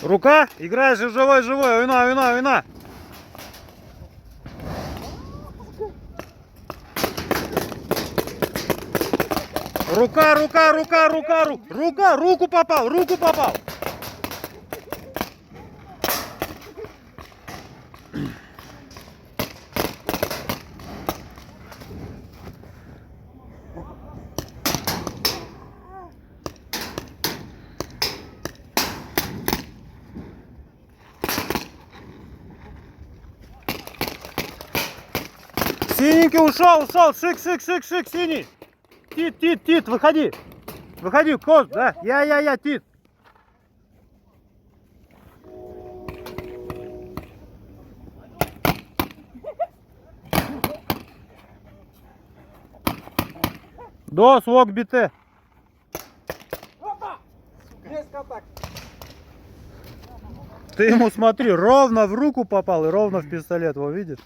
Рука? Играешь живой. Вина. Руку попал. Синенький ушел, шик, синий. Тит, выходи, Коз, да, я, Тит. До, свок бите. Есть контакт. Ты ему смотри, ровно в руку попал и ровно в пистолет, его видишь?